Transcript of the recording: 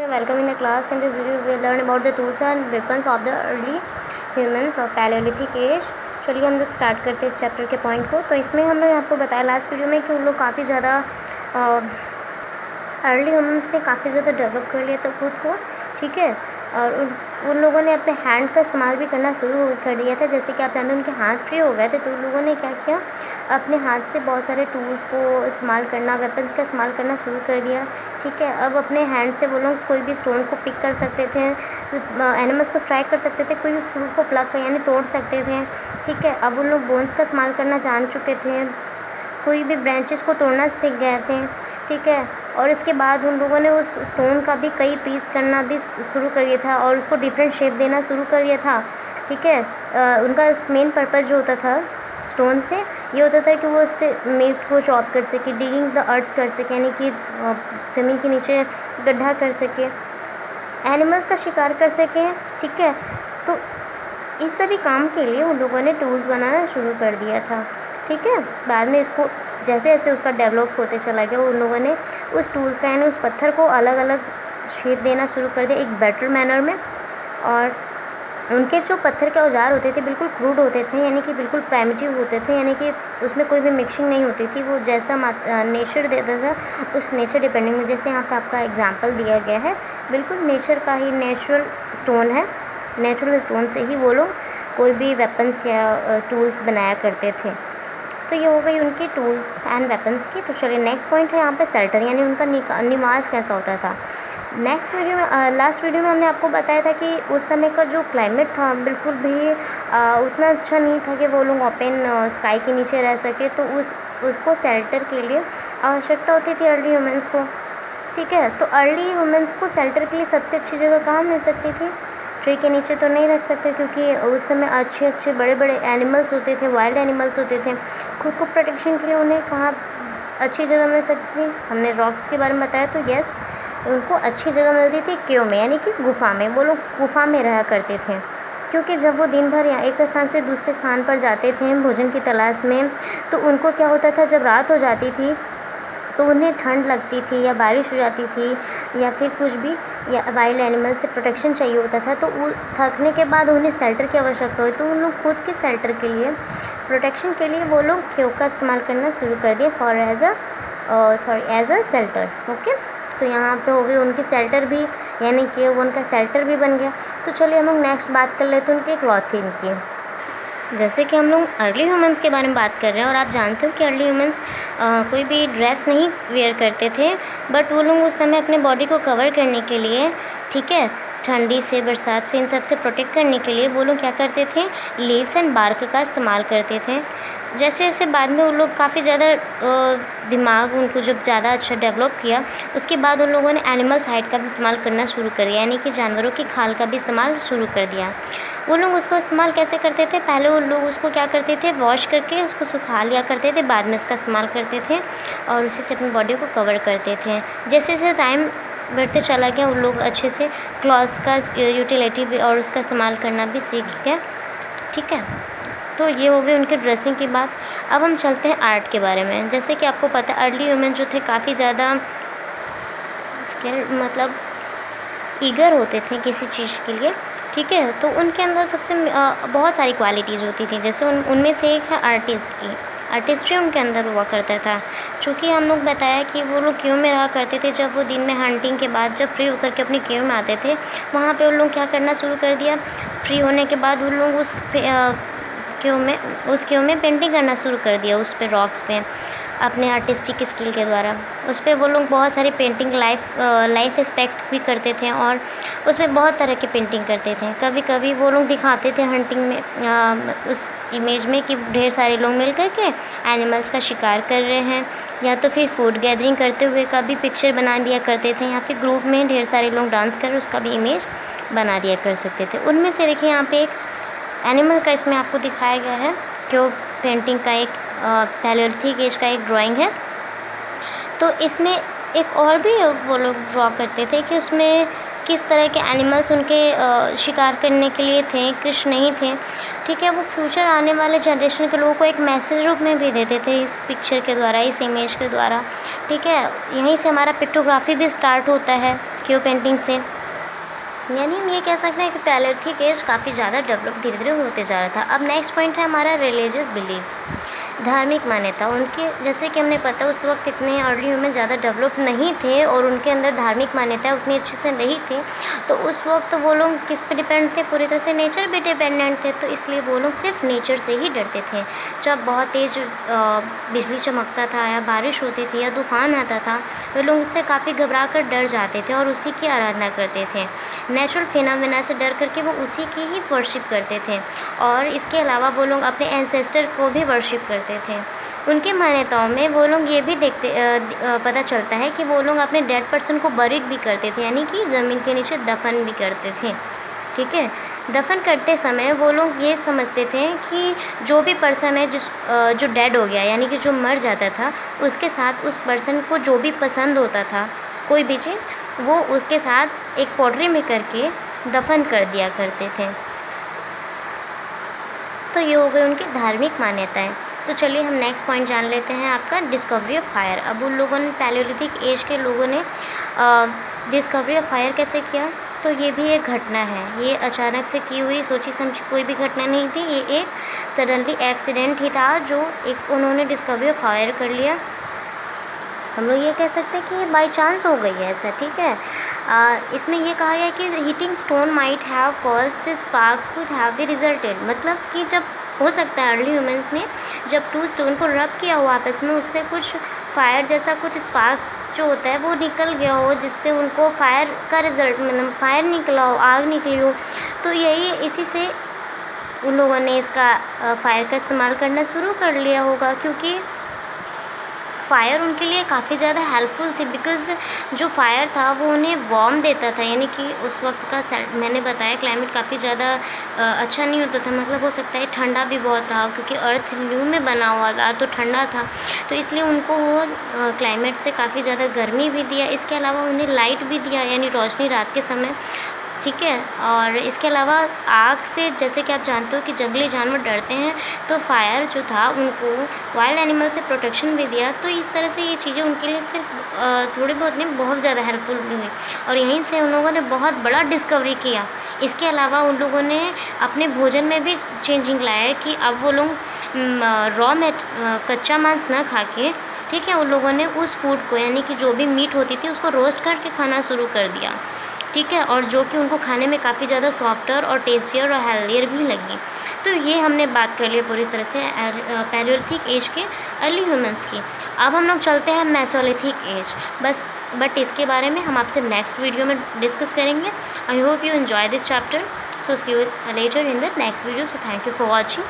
Welcome in the class. In this video, we will learn about the tools and weapons of the early humans और Palaeolithic as. चलिए हम लोग start करते हैं इस chapter के पॉइंट को। तो इसमें हम लोग आपको बताया लास्ट वीडियो में कि उन लोग काफ़ी ज़्यादा अर्ली ह्यूमंस ने काफ़ी ज़्यादा डेवलप कर लिया था खुद को, ठीक है। और उन लोगों ने अपने हैंड का इस्तेमाल भी करना शुरू कर दिया था। जैसे कि आप जानते हैं उनके हाथ फ्री हो गए थे, तो उन लोगों ने क्या किया, अपने हाथ से बहुत सारे टूल्स को इस्तेमाल करना, वेपन्स का इस्तेमाल करना शुरू कर दिया, ठीक है। अब अपने हैंड से वो लोग कोई भी स्टोन को पिक कर सकते थे, एनिमल्स को स्ट्राइक कर सकते थे, कोई भी फ्रूट को प्लग कर यानी तोड़ सकते थे, ठीक है। अब उन लोग बोन्स का इस्तेमाल करना जान चुके थे, कोई भी ब्रांचेस को तोड़ना सीख गए थे, ठीक है। और इसके बाद उन लोगों ने उस स्टोन का भी कई पीस करना भी शुरू कर दिया था और उसको डिफरेंट शेप देना शुरू कर दिया था, ठीक है। उनका मेन पर्पज़ जो होता था स्टोन से ये होता था कि वो उससे मीट को चॉप कर सके, डिगिंग द अर्थ कर सके, यानी कि ज़मीन के नीचे गड्ढा कर सके, एनिमल्स का शिकार कर सके, ठीक है। तो इन सभी काम के लिए उन लोगों ने टूल्स बनाना शुरू कर दिया था, ठीक है। बाद में इसको जैसे जैसे उसका डेवलप होते चला गया, उन लोगों ने उस टूल्स का यानी उस पत्थर को अलग अलग शेप देना शुरू कर दिया एक बेटर मैनर में। और उनके जो पत्थर के औजार होते थे बिल्कुल क्रूड होते थे, यानी कि बिल्कुल प्राइमिटिव होते थे, यानी कि उसमें कोई भी मिक्सिंग नहीं होती थी। वो जैसा नेचर देता था उस नेचर डिपेंडिंग, जैसे यहाँ पे आपका एग्जांपल दिया गया है, बिल्कुल नेचर का ही नेचुरल स्टोन है, नेचुरल स्टोन से ही वो लोग कोई भी वेपन्स या टूल्स बनाया करते थे। तो ये हो गई उनकी टूल्स एंड वेपन्स की। तो चलिए नेक्स्ट पॉइंट है यहाँ पे शेल्टर, यानी उनका निवास कैसा होता था। नेक्स्ट वीडियो में लास्ट वीडियो में हमने आपको बताया था कि उस समय का जो क्लाइमेट था बिल्कुल भी उतना अच्छा नहीं था कि वो लोग ओपन स्काई के नीचे रह सके। तो उसको शेल्टर के लिए आवश्यकता होती थी अर्ली ह्यूमंस को, ठीक है। तो अर्ली ह्यूमंस को शेल्टर के लिए सबसे अच्छी जगह कहाँ मिल सकती थी? ट्री के नीचे तो नहीं रख सकते, क्योंकि उस समय अच्छे बड़े बड़े एनिमल्स होते थे, वाइल्ड एनिमल्स होते थे। खुद को प्रोटेक्शन के लिए उन्हें कहाँ अच्छी जगह मिल सकती थी? हमने रॉक्स के बारे में बताया, तो यस उनको अच्छी जगह मिलती थी केव में, यानी कि गुफा में। वो लोग गुफा में रहा करते थे, क्योंकि जब वो दिन भर यहाँ एक स्थान से दूसरे स्थान पर जाते थे भोजन की तलाश में, तो उनको क्या होता था, जब रात हो जाती थी तो उन्हें ठंड लगती थी या बारिश हो जाती थी या फिर कुछ भी, या वाइल्ड एनिमल से प्रोटेक्शन चाहिए होता था, तो वो थकने के बाद उन्हें शेल्टर की आवश्यकता हुई। तो उन लोग खुद के शेल्टर के लिए, प्रोटेक्शन के लिए वो लोग केव का इस्तेमाल करना शुरू कर दिए for as a shelter, okay. तो यहाँ पे हो गई उनकी शेल्टर भी, यानी केव उनका शेल्टर भी बन गया। तो चलिए हम लोग नेक्स्ट बात कर लेते हैं उनकी क्लॉथिंग की। जैसे कि हम लोग अर्ली ह्यूमंस के बारे में बात कर रहे हैं और आप जानते हो कि अर्ली ह्यूमंस कोई भी ड्रेस नहीं वेयर करते थे, बट वो लोग उस समय अपने बॉडी को कवर करने के लिए, ठीक है, ठंडी से, बरसात से, इन सब से प्रोटेक्ट करने के लिए वो लोग क्या करते थे, लीव्स एंड बार्क का इस्तेमाल करते थे। जैसे जैसे बाद में उन लोग काफ़ी ज़्यादा दिमाग उनको जब ज़्यादा अच्छा डेवलप किया, उसके बाद उन लोगों ने एनिमल्स हाइड का भी इस्तेमाल करना शुरू कर दिया, यानी कि जानवरों की खाल का भी इस्तेमाल शुरू कर दिया। वो लोग उसको इस्तेमाल कैसे करते थे, पहले वो लोग उसको क्या करते थे, वॉश करके उसको सुखा लिया करते थे, बाद में उसका इस्तेमाल करते थे और उसी से अपनी बॉडी को कवर करते थे। जैसे जैसे टाइम बढ़ते चला गया उन लोग अच्छे से क्लॉथ्स का यूटिलिटी भी और उसका इस्तेमाल करना भी सीख गए, ठीक है। तो ये हो गई उनके ड्रेसिंग की बात। अब हम चलते हैं आर्ट के बारे में। जैसे कि आपको पता है अर्ली ह्यूमन जो थे काफ़ी ज़्यादा मतलब ईगर होते थे किसी चीज़ के लिए, ठीक है। तो उनके अंदर सबसे बहुत सारी क्वालिटीज़ होती थी। जैसे उनमें से एक है आर्टिस्ट्री उनके अंदर हुआ करता था। चूँकि हम लोग बताया कि वो लोग केव में रहा करते थे, जब वो दिन में हंटिंग के बाद जब फ्री होकर के अपने केव में आते थे, वहाँ पे उन लोग क्या करना शुरू कर दिया, फ्री होने के बाद उन लोग उस केव में पेंटिंग करना शुरू कर दिया, उस पे रॉक्स पे अपने आर्टिस्टिक स्किल के द्वारा। उस पर वो लोग बहुत सारी पेंटिंग लाइफ एस्पेक्ट भी करते थे और उसमें बहुत तरह की पेंटिंग करते थे। कभी कभी वो लोग दिखाते थे हंटिंग में उस इमेज में कि ढेर सारे लोग मिल कर के एनिमल्स का शिकार कर रहे हैं, या तो फिर फूड गैदरिंग करते हुए का भी पिक्चर बना दिया करते थे, या फिर ग्रुप में ढेर सारे लोग डांस कर उसका भी इमेज बना दिया कर सकते थे। उनमें से देखिए यहाँ पे एक एनिमल का इसमें आपको दिखाया गया है कि वो पेंटिंग का एक पैलियोलिथिक एज का एक ड्राइंग है। तो इसमें एक और भी वो लोग ड्रॉ करते थे कि उसमें किस तरह के एनिमल्स उनके शिकार करने के लिए थे, कुछ नहीं थे, ठीक है। वो फ्यूचर आने वाले जनरेशन के लोगों को एक मैसेज रूप में भी देते थे इस पिक्चर के द्वारा, इस इमेज के द्वारा, ठीक है। यहीं से हमारा पिक्टोग्राफी भी स्टार्ट होता है, क्यों पेंटिंग से, यानी हम ये कह सकते हैं कि पैलियोलिथिक एज काफ़ी ज़्यादा डेवलप धीरे धीरे होते जा रहा था। अब नेक्स्ट पॉइंट है हमारा रिलीजियस बिलीफ, धार्मिक मान्यता। उनके जैसे कि हमने पता उस वक्त इतने अर्ली ह्यूमन ज़्यादा डेवलप नहीं थे और उनके अंदर धार्मिक मान्यता उतनी अच्छी से नहीं थी, तो उस वक्त वो लोग किस पे डिपेंड थे, पूरी तरह से नेचर पे डिपेंडेंट थे। तो इसलिए वो लोग सिर्फ नेचर से ही डरते थे। जब बहुत तेज़ बिजली चमकता था या बारिश होती थी या तूफान आता था, वे लोग उससे काफ़ी घबरा कर डर जाते थे और उसी की आराधना करते थे। नेचुरल फिनोमेना से डर करके वो उसी की ही वर्शिप करते थे। और इसके अलावा वो लोग अपने एंसेस्टर को भी वर्शिप करते थे। उनकी मान्यताओं में वो लोग ये भी पता चलता है कि वो लोग अपने डेड पर्सन को बरीड भी करते थे, यानी कि ज़मीन के नीचे दफन भी करते थे। ठीक है, दफन करते समय वो लोग ये समझते थे कि जो भी पर्सन है जो डेड हो गया, यानी कि जो मर जाता था, उसके साथ उस पर्सन को जो भी पसंद होता था, कोई भी चीज़, वो उसके साथ एक पॉटरी में करके दफन कर दिया करते थे। तो ये हो गई उनकी धार्मिक मान्यताएं। तो चलिए हम नेक्स्ट पॉइंट जान लेते हैं, आपका डिस्कवरी ऑफ फायर। अब उन लोगों ने, पैलियोलिथिक एज के लोगों ने डिस्कवरी ऑफ फायर कैसे किया, तो ये भी एक घटना है। ये अचानक से की हुई सोची समझी कोई भी घटना नहीं थी, ये एक सडनली एक्सीडेंट ही था जो एक उन्होंने डिस्कवरी ऑफ फायर कर लिया। हम लोग ये कह सकते हैं कि ये बाई चांस हो गई है ऐसा। ठीक है, इसमें ये कहा गया कि heating stone might have caused spark could have be resulted, मतलब कि जब हो सकता है अर्ली ह्यूमंस ने जब 2 स्टोन को रब किया हो आपस में, उससे कुछ फायर जैसा कुछ स्पार्क जो होता है वो निकल गया हो, जिससे उनको फायर का रिजल्ट, मतलब फायर निकला हो, आग निकली हो। तो यही इसी से उन लोगों ने इसका फायर का इस्तेमाल करना शुरू कर लिया होगा, क्योंकि फ़ायर उनके लिए काफ़ी ज़्यादा हेल्पफुल थी। बिकॉज़ जो फ़ायर था वो उन्हें वार्म देता था, यानी कि उस वक्त का मैंने बताया क्लाइमेट काफ़ी ज़्यादा अच्छा नहीं होता था, मतलब हो सकता है ठंडा भी बहुत रहा हो, क्योंकि अर्थ ल्यू में बना हुआ था तो ठंडा था, तो इसलिए उनको वो क्लाइमेट से काफ़ी ज़्यादा गर्मी भी दिया। इसके अलावा उन्हें लाइट भी दिया, यानी रोशनी रात के समय। ठीक है, और इसके अलावा आग से, जैसे कि आप जानते हो कि जंगली जानवर डरते हैं, तो फायर जो था उनको वाइल्ड एनिमल से प्रोटेक्शन भी दिया। तो इस तरह से ये चीज़ें उनके लिए सिर्फ थोड़ी बहुत नहीं, बहुत ज़्यादा हेल्पफुल भी हुई, और यहीं से उन लोगों ने बहुत बड़ा डिस्कवरी किया। इसके अलावा उन लोगों ने अपने भोजन में भी चेंजिंग लाया है कि अब वो लोग कच्चा मांस ना खा के, ठीक है, उन लोगों ने उस फूड को, यानी कि जो भी मीट होती थी उसको रोस्ट करके खाना शुरू कर दिया। ठीक है, और जो कि उनको खाने में काफ़ी ज़्यादा सॉफ्टर और टेस्टियर और हेल्दियर भी लगी। तो ये हमने बात कर ली पूरी तरह से पैलियोलिथिक एज के अर्ली ह्यूमंस की। अब हम लोग चलते हैं मेसोलिथिक एज, बट इसके बारे में हम आपसे नेक्स्ट वीडियो में डिस्कस करेंगे। I hope you enjoy this chapter, so see you later in the next video. So thank you for watching.